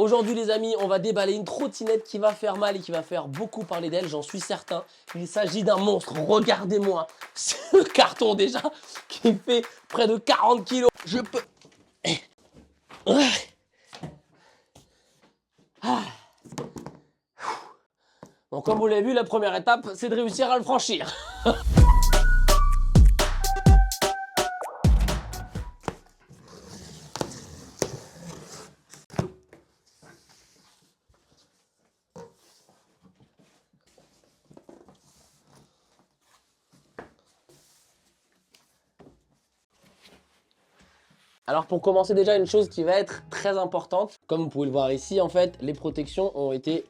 Aujourd'hui les amis, on va déballer une trottinette qui va faire mal et qui va faire beaucoup parler d'elle, j'en suis certain. Il s'agit d'un monstre, regardez-moi ce carton déjà qui fait près de 40 kilos. Je peux... Donc comme vous l'avez vu, la première étape, c'est de réussir à le franchir. Alors pour commencer déjà une chose qui va être très importante, comme vous pouvez le voir ici en fait, les protections ont été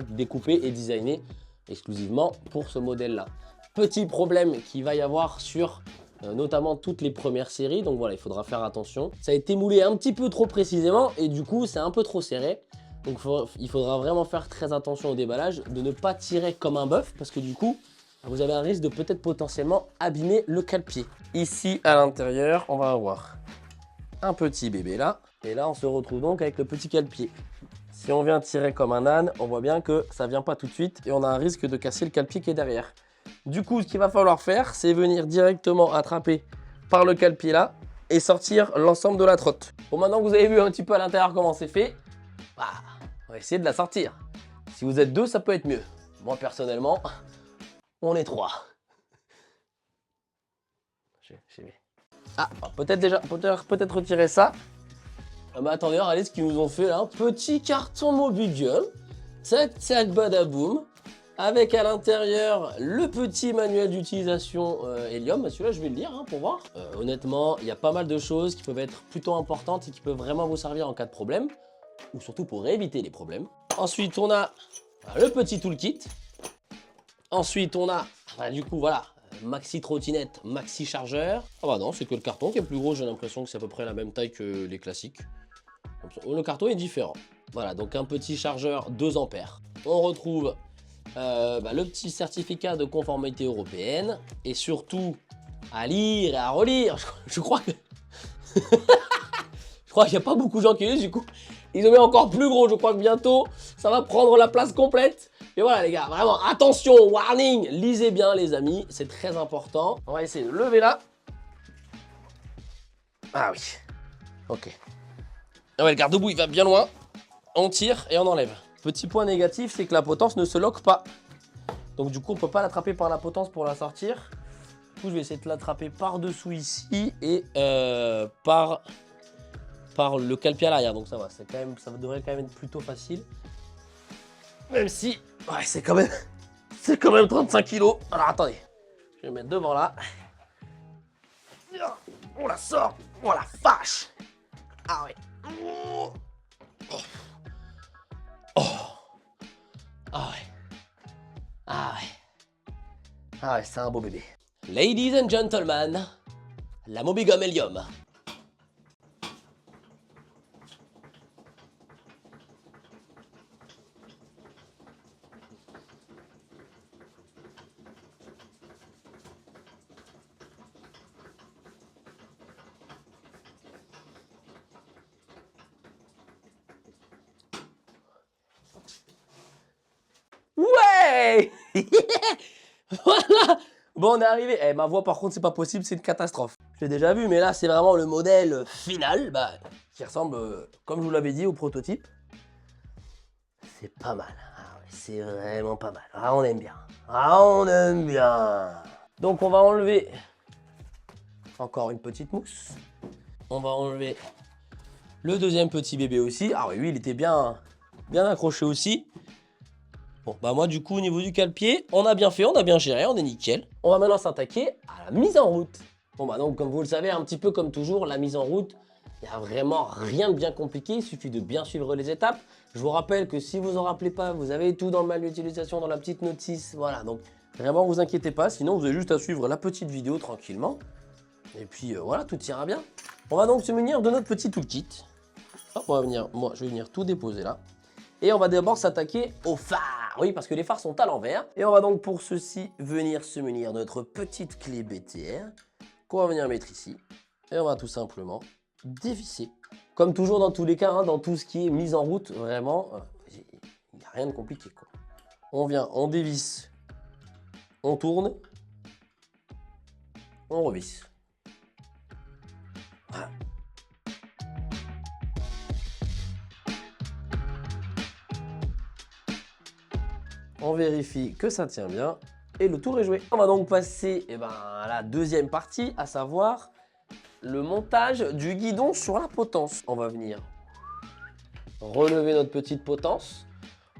découpées et designées exclusivement pour ce modèle là. Petit problème qu'il va y avoir sur notamment toutes les premières séries, donc voilà il faudra faire attention. Ça a été moulé un petit peu trop précisément et du coup c'est un peu trop serré. Donc il faudra vraiment faire très attention au déballage, de ne pas tirer comme un bœuf parce que du coup vous avez un risque de peut-être potentiellement abîmer le cale-pied. Ici à l'intérieur on va avoir un petit bébé là, et là on se retrouve donc avec le petit cale-pied. Si on vient tirer comme un âne, on voit bien que ça vient pas tout de suite et on a un risque de casser le cale-pied qui est derrière. Du coup, ce qu'il va falloir faire, c'est venir directement attraper par le cale-pied là et sortir l'ensemble de la trotte. Bon, maintenant que vous avez vu un petit peu à l'intérieur comment c'est fait, on va essayer de la sortir. Si vous êtes deux, ça peut être mieux. Moi personnellement, on est trois. Peut-être retirer ça. Ah bah attendez, regardez ce qu'ils nous ont fait là. Un petit carton Mobidium. Tac, tac, badaboum. Avec à l'intérieur le petit manuel d'utilisation Helium. Celui-là, je vais le lire pour voir. Honnêtement, il y a pas mal de choses qui peuvent être plutôt importantes et qui peuvent vraiment vous servir en cas de problème. Ou surtout pour éviter les problèmes. Ensuite, on a le petit toolkit. Ensuite, on a, du coup, voilà. Maxi trottinette, maxi chargeur. Ah bah non, c'est que le carton qui est plus gros, j'ai l'impression que c'est à peu près la même taille que les classiques. Le carton est différent. Voilà, donc un petit chargeur 2 ampères. On retrouve le petit certificat de conformité européenne. Et surtout, à lire et à relire. Je crois que... je crois qu'il n'y a pas beaucoup de gens qui lisent, du coup. Ils ont mis encore plus gros, je crois que bientôt, ça va prendre la place complète. Et voilà les gars, vraiment, attention, warning, lisez bien les amis, c'est très important. On va essayer de lever là. Ah oui, ok. Ah ouais, le garde-boue il va bien loin. On tire et on enlève. Petit point négatif, c'est que la potence ne se loque pas. Donc du coup, on ne peut pas l'attraper par la potence pour la sortir. Du coup, je vais essayer de l'attraper par-dessous ici et par le cale-pied à l'arrière. Donc ça va, ça devrait quand même être plutôt facile. Même si, ouais, c'est quand même 35 kilos. Alors attendez, je vais mettre devant là. On la sort. Oh la vache. Ah ouais. Oh. Oh. Ah ouais. Ah ouais. Ah ouais, c'est un beau bébé. Ladies and gentlemen, la Mobigum Helium. Ouais. Voilà. Bon, on est arrivé. Eh, ma voix, par contre, c'est pas possible, c'est une catastrophe. Je l'ai déjà vu, mais là, c'est vraiment le modèle final, qui ressemble, comme je vous l'avais dit, au prototype. C'est pas mal. Ah ouais, c'est vraiment pas mal. Ah, on aime bien. Ah, on aime bien. Donc, on va enlever encore une petite mousse. On va enlever le deuxième petit bébé aussi. Ah oui, lui, il était bien accroché aussi. Bon, bah moi, du coup, au niveau du cale-pied, on a bien fait, on a bien géré, on est nickel. On va maintenant s'attaquer à la mise en route. Bon, bah donc, comme vous le savez, un petit peu comme toujours, la mise en route, il n'y a vraiment rien de bien compliqué, il suffit de bien suivre les étapes. Je vous rappelle que si vous en rappelez pas, vous avez tout dans le manuel d'utilisation, dans la petite notice, voilà. Donc, vraiment, vous inquiétez pas, sinon, vous avez juste à suivre la petite vidéo tranquillement. Et puis, voilà, tout ira bien. On va donc se munir de notre petit toolkit. Hop, je vais venir tout déposer là. Et on va d'abord s'attaquer aux phares. Oui, parce que les phares sont à l'envers. Et on va donc pour ceci venir se munir de notre petite clé BTR qu'on va venir mettre ici. Et on va tout simplement dévisser. Comme toujours dans tous les cas, hein, dans tout ce qui est mise en route, vraiment, il n'y a rien de compliqué, quoi. On vient, on dévisse, on tourne, on revisse. Voilà. On vérifie que ça tient bien et le tour est joué. On va donc passer à la deuxième partie, à savoir le montage du guidon sur la potence. On va venir relever notre petite potence.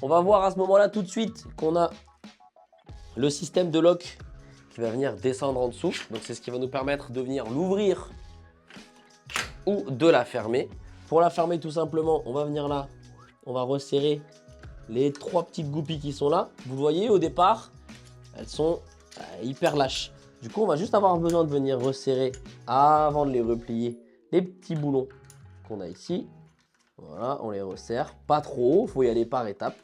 On va voir à ce moment-là tout de suite qu'on a le système de lock qui va venir descendre en dessous. Donc c'est ce qui va nous permettre de venir l'ouvrir ou de la fermer. Pour la fermer tout simplement, on va venir là, on va resserrer les 3 petites goupilles qui sont là. Vous voyez au départ, elles sont hyper lâches. Du coup, on va juste avoir besoin de venir resserrer avant de les replier les petits boulons qu'on a ici. Voilà, on les resserre. Pas trop haut, il faut y aller par étapes.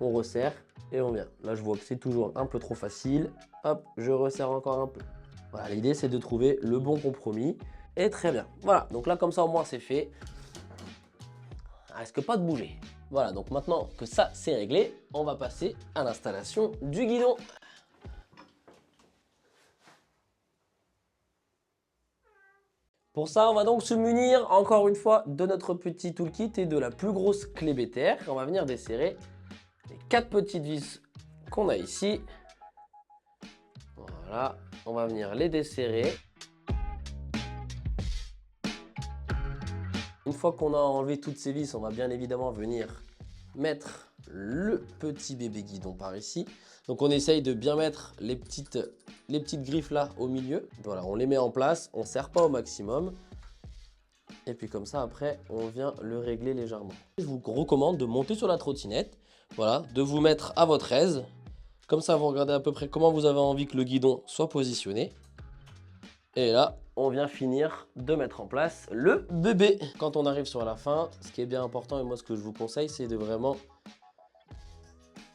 On resserre et on vient. Là, je vois que c'est toujours un peu trop facile. Hop, je resserre encore un peu. Voilà, l'idée, c'est de trouver le bon compromis. Et très bien. Voilà, donc là, comme ça, au moins, c'est fait. Il risque pas de bouger. Voilà, donc maintenant que ça, c'est réglé, on va passer à l'installation du guidon. Pour ça, on va donc se munir encore une fois de notre petit toolkit et de la plus grosse clé BTR. On va venir desserrer les 4 petites vis qu'on a ici. Voilà, on va venir les desserrer. Une fois qu'on a enlevé toutes ces vis, on va bien évidemment venir mettre le petit bébé guidon par ici. Donc on essaye de bien mettre les petites griffes là au milieu. Voilà, on les met en place, on ne serre pas au maximum. Et puis comme ça, après, on vient le régler légèrement. Je vous recommande de monter sur la trottinette, voilà, de vous mettre à votre aise. Comme ça, vous regardez à peu près comment vous avez envie que le guidon soit positionné. Et là, on vient finir de mettre en place le bébé. Quand on arrive sur la fin, ce qui est bien important, et moi ce que je vous conseille, c'est de vraiment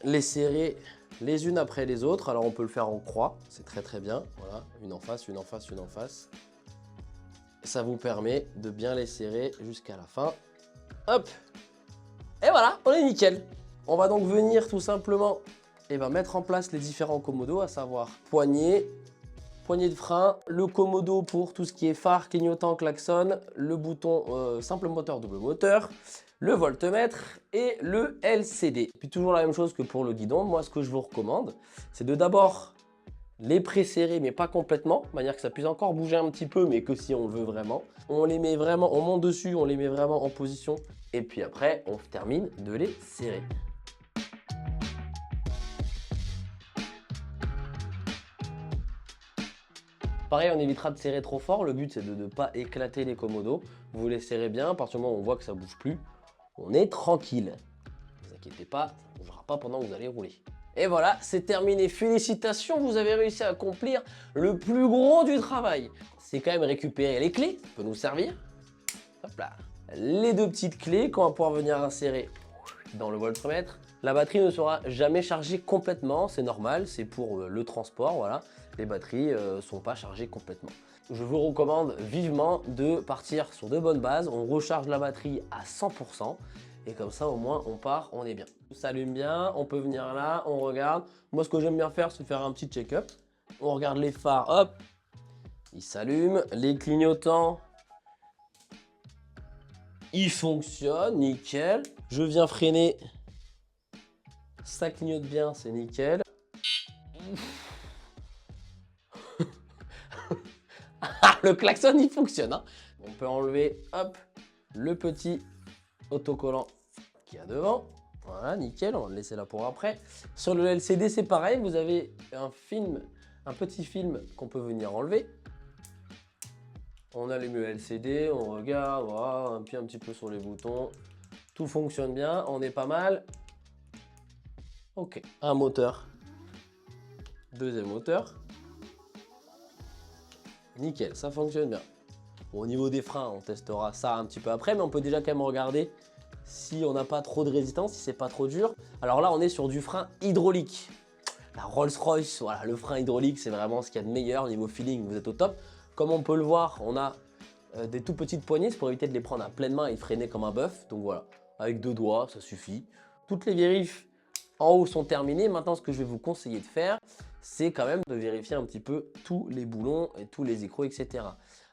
les serrer les unes après les autres. Alors on peut le faire en croix, c'est très très bien. Voilà, une en face, une en face, une en face. Ça vous permet de bien les serrer jusqu'à la fin. Hop! Et voilà, on est nickel. On va donc venir tout simplement mettre en place les différents commodos, à savoir poignée de frein, le commodo pour tout ce qui est phare, clignotant, klaxon, le bouton simple moteur, double moteur, le voltmètre et le LCD. Puis toujours la même chose que pour le guidon, moi ce que je vous recommande, c'est de d'abord les préserrer, mais pas complètement, de manière que ça puisse encore bouger un petit peu, mais que si on le veut vraiment. On les met vraiment, on monte dessus, on les met vraiment en position, et puis après, on termine de les serrer. Pareil, on évitera de serrer trop fort. Le but, c'est de ne pas éclater les commodos. Vous les serrez bien. À partir du moment où on voit que ça ne bouge plus, on est tranquille. Ne vous inquiétez pas, ça ne bougera pas pendant que vous allez rouler. Et voilà, c'est terminé. Félicitations, vous avez réussi à accomplir le plus gros du travail. C'est quand même récupérer les clés. Ça peut nous servir. Hop là. Les 2 petites clés qu'on va pouvoir venir insérer dans le voltmètre. La batterie ne sera jamais chargée complètement. C'est normal, c'est pour le transport, voilà. Les batteries ne sont pas chargées complètement. Je vous recommande vivement de partir sur de bonnes bases. On recharge la batterie à 100% et comme ça au moins on part, on est bien. Ça s'allume bien, on peut venir là, on regarde. Moi ce que j'aime bien faire, c'est faire un petit check-up. On regarde les phares, hop, ils s'allument. Les clignotants, ils fonctionnent, nickel. Je viens freiner, ça clignote bien, c'est nickel. Le klaxon il fonctionne, hein. On peut enlever hop le petit autocollant qu'il y a devant. Voilà, nickel, on va le laisser là pour après. Sur le LCD c'est pareil, vous avez un petit film qu'on peut venir enlever. On allume le LCD, on regarde, voilà, on appuie un petit peu sur les boutons. Tout fonctionne bien, on est pas mal. Ok, un moteur. Deuxième moteur. Nickel, ça fonctionne bien. Bon, au niveau des freins, on testera ça un petit peu après, mais on peut déjà quand même regarder si on n'a pas trop de résistance, si c'est pas trop dur. Alors là, on est sur du frein hydraulique. La Rolls-Royce, voilà, le frein hydraulique, c'est vraiment ce qu'il y a de meilleur. Niveau feeling, vous êtes au top. Comme on peut le voir, on a des tout petites poignées, c'est pour éviter de les prendre à pleine main et freiner comme un bœuf. Donc voilà, avec 2 doigts, ça suffit. Toutes les vérifs en haut sont terminées. Maintenant, ce que je vais vous conseiller de faire, c'est quand même de vérifier un petit peu tous les boulons et tous les écrous, etc.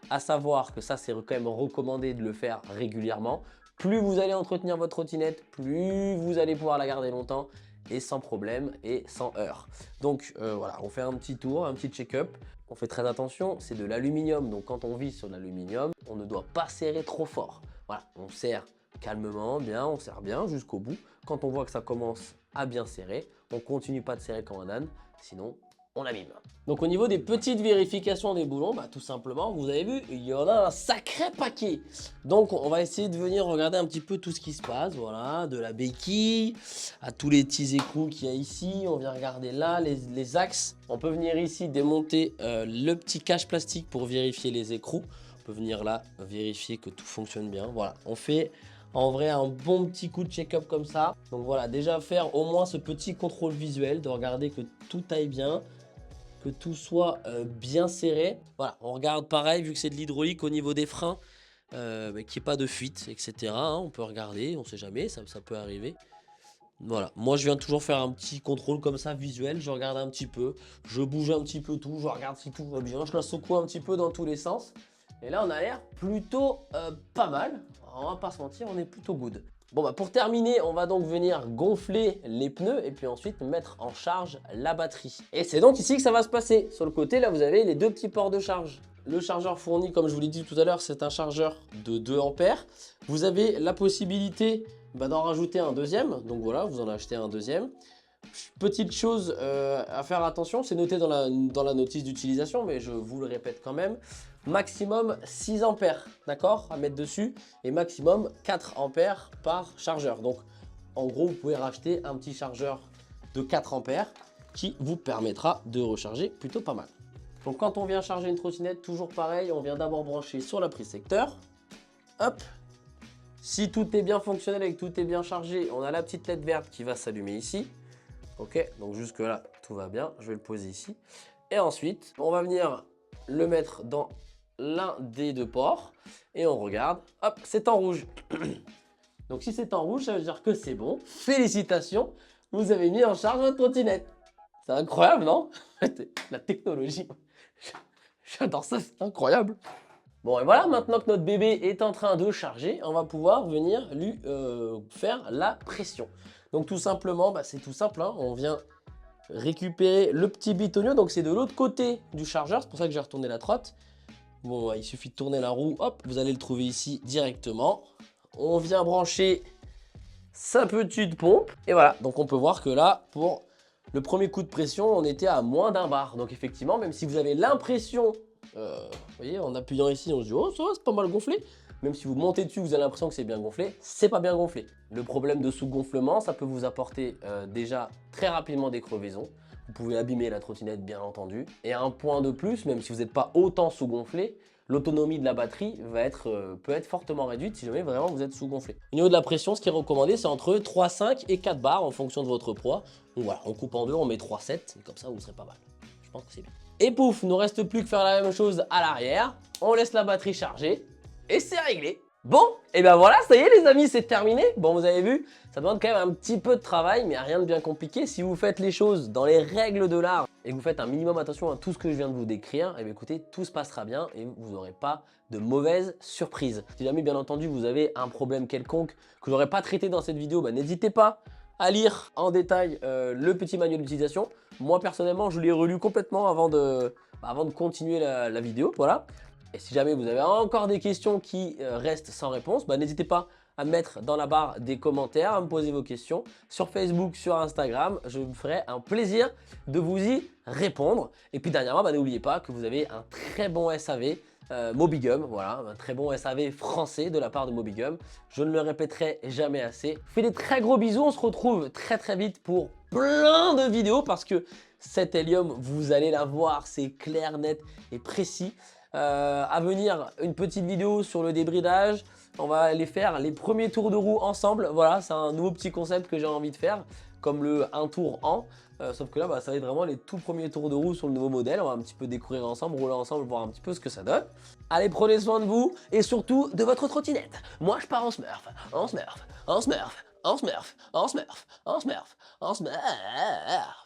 À savoir que ça, c'est quand même recommandé de le faire régulièrement. Plus vous allez entretenir votre trottinette, plus vous allez pouvoir la garder longtemps et sans problème et sans heurts. Donc voilà, on fait un petit tour, un petit check-up. On fait très attention, c'est de l'aluminium. Donc quand on vise sur l'aluminium, on ne doit pas serrer trop fort. Voilà, on serre calmement, bien, on serre bien jusqu'au bout. Quand on voit que ça commence à bien serrer, on continue pas de serrer comme un âne, sinon on abîme. Donc au niveau des petites vérifications des boulons, bah, tout simplement, vous avez vu, il y en a un sacré paquet. Donc on va essayer de venir regarder un petit peu tout ce qui se passe, voilà, de la béquille à tous les petits écrous qu'il y a ici. On vient regarder là les axes. On peut venir ici démonter le petit cache plastique pour vérifier les écrous. On peut venir là vérifier que tout fonctionne bien. Voilà, on fait en vrai un bon petit coup de check-up comme ça. Donc voilà, déjà faire au moins ce petit contrôle visuel, de regarder que tout aille bien, que tout soit bien serré. Voilà, on regarde pareil, vu que c'est de l'hydraulique au niveau des freins, qu'il n'y ait pas de fuite, etc. Hein, on peut regarder, on ne sait jamais, ça peut arriver. Voilà, moi je viens toujours faire un petit contrôle comme ça visuel, je regarde un petit peu, je bouge un petit peu tout, je regarde si tout va bien, je la secoue un petit peu dans tous les sens. Et là on a l'air plutôt pas mal, on va pas se mentir, on est plutôt good. Bon bah pour terminer, on va donc venir gonfler les pneus et puis ensuite mettre en charge la batterie. Et c'est donc ici que ça va se passer. Sur le côté là vous avez les 2 petits ports de charge. Le chargeur fourni, comme je vous l'ai dit tout à l'heure, c'est un chargeur de 2 ampères. Vous avez la possibilité d'en rajouter un deuxième. Donc voilà, vous en achetez un deuxième. Petite chose à faire attention, c'est noté dans la notice d'utilisation, mais je vous le répète quand même. Maximum 6 ampères, d'accord, à mettre dessus, et maximum 4 ampères par chargeur. Donc en gros, vous pouvez racheter un petit chargeur de 4 ampères qui vous permettra de recharger plutôt pas mal. Donc quand on vient charger une trottinette, toujours pareil, on vient d'abord brancher sur la prise secteur. Hop. Si tout est bien fonctionnel et que tout est bien chargé, on a la petite LED verte qui va s'allumer ici. Ok, donc jusque là, tout va bien. Je vais le poser ici. Et ensuite, on va venir le mettre dans l'un des 2 ports. Et on regarde. Hop, c'est en rouge. Donc si c'est en rouge, ça veut dire que c'est bon. Félicitations, vous avez mis en charge votre trottinette. C'est incroyable, non? La technologie. J'adore ça, c'est incroyable. Bon, et voilà, maintenant que notre bébé est en train de charger, on va pouvoir venir lui faire la pression. Donc tout simplement, bah, c'est tout simple, hein, on vient récupérer le petit bitonio, donc c'est de l'autre côté du chargeur, c'est pour ça que j'ai retourné la trotte. Bon, il suffit de tourner la roue, hop, vous allez le trouver ici directement. On vient brancher sa petite pompe, et voilà, donc on peut voir que là, pour le premier coup de pression, on était à moins d'1 bar. Donc effectivement, même si vous avez l'impression, vous voyez, en appuyant ici, on se dit, oh ça va, c'est pas mal gonflé. Même si vous montez dessus, vous avez l'impression que c'est bien gonflé, c'est pas bien gonflé. Le problème de sous-gonflement, ça peut vous apporter déjà très rapidement des crevaisons. Vous pouvez abîmer la trottinette, bien entendu. Et un point de plus, même si vous n'êtes pas autant sous-gonflé, l'autonomie de la batterie peut être fortement réduite si jamais vraiment vous êtes sous-gonflé. Au niveau de la pression, ce qui est recommandé, c'est entre 3,5 et 4 bars en fonction de votre poids. Donc voilà, on coupe en deux, on met 3,7 et comme ça, vous serez pas mal. Je pense que c'est bien. Et pouf, il ne nous reste plus que faire la même chose à l'arrière. On laisse la batterie charger et c'est réglé. Bon, et ben voilà, ça y est les amis, c'est terminé. Bon, vous avez vu, ça demande quand même un petit peu de travail, mais rien de bien compliqué. Si vous faites les choses dans les règles de l'art et que vous faites un minimum attention à tout ce que je viens de vous décrire, et bien écoutez, tout se passera bien et vous n'aurez pas de mauvaises surprises. Si jamais, bien entendu, vous avez un problème quelconque que je n'aurais pas traité dans cette vidéo, n'hésitez pas à lire en détail le petit manuel d'utilisation. Moi, personnellement, je l'ai relu complètement avant de continuer la vidéo, voilà. Et si jamais vous avez encore des questions qui restent sans réponse, n'hésitez pas à me mettre dans la barre des commentaires, à me poser vos questions sur Facebook, sur Instagram. Je me ferai un plaisir de vous y répondre. Et puis dernièrement, n'oubliez pas que vous avez un très bon SAV Mobigum, voilà, un très bon SAV français de la part de Mobigum. Je ne le répéterai jamais assez. Je fais des très gros bisous, on se retrouve très très vite pour plein de vidéos parce que cet hélium, vous allez la voir, c'est clair, net et précis. À venir, une petite vidéo sur le débridage. On va aller faire les premiers tours de roue ensemble. Voilà, c'est un nouveau petit concept que j'ai envie de faire, comme le 1 tour en. Sauf que là, bah, ça va être vraiment les tout premiers tours de roue sur le nouveau modèle. On va un petit peu découvrir ensemble, rouler ensemble, voir un petit peu ce que ça donne. Allez, prenez soin de vous et surtout de votre trottinette. Moi, je pars en smurf, en smurf, en smurf, en smurf, en smurf, en smurf, en smurf.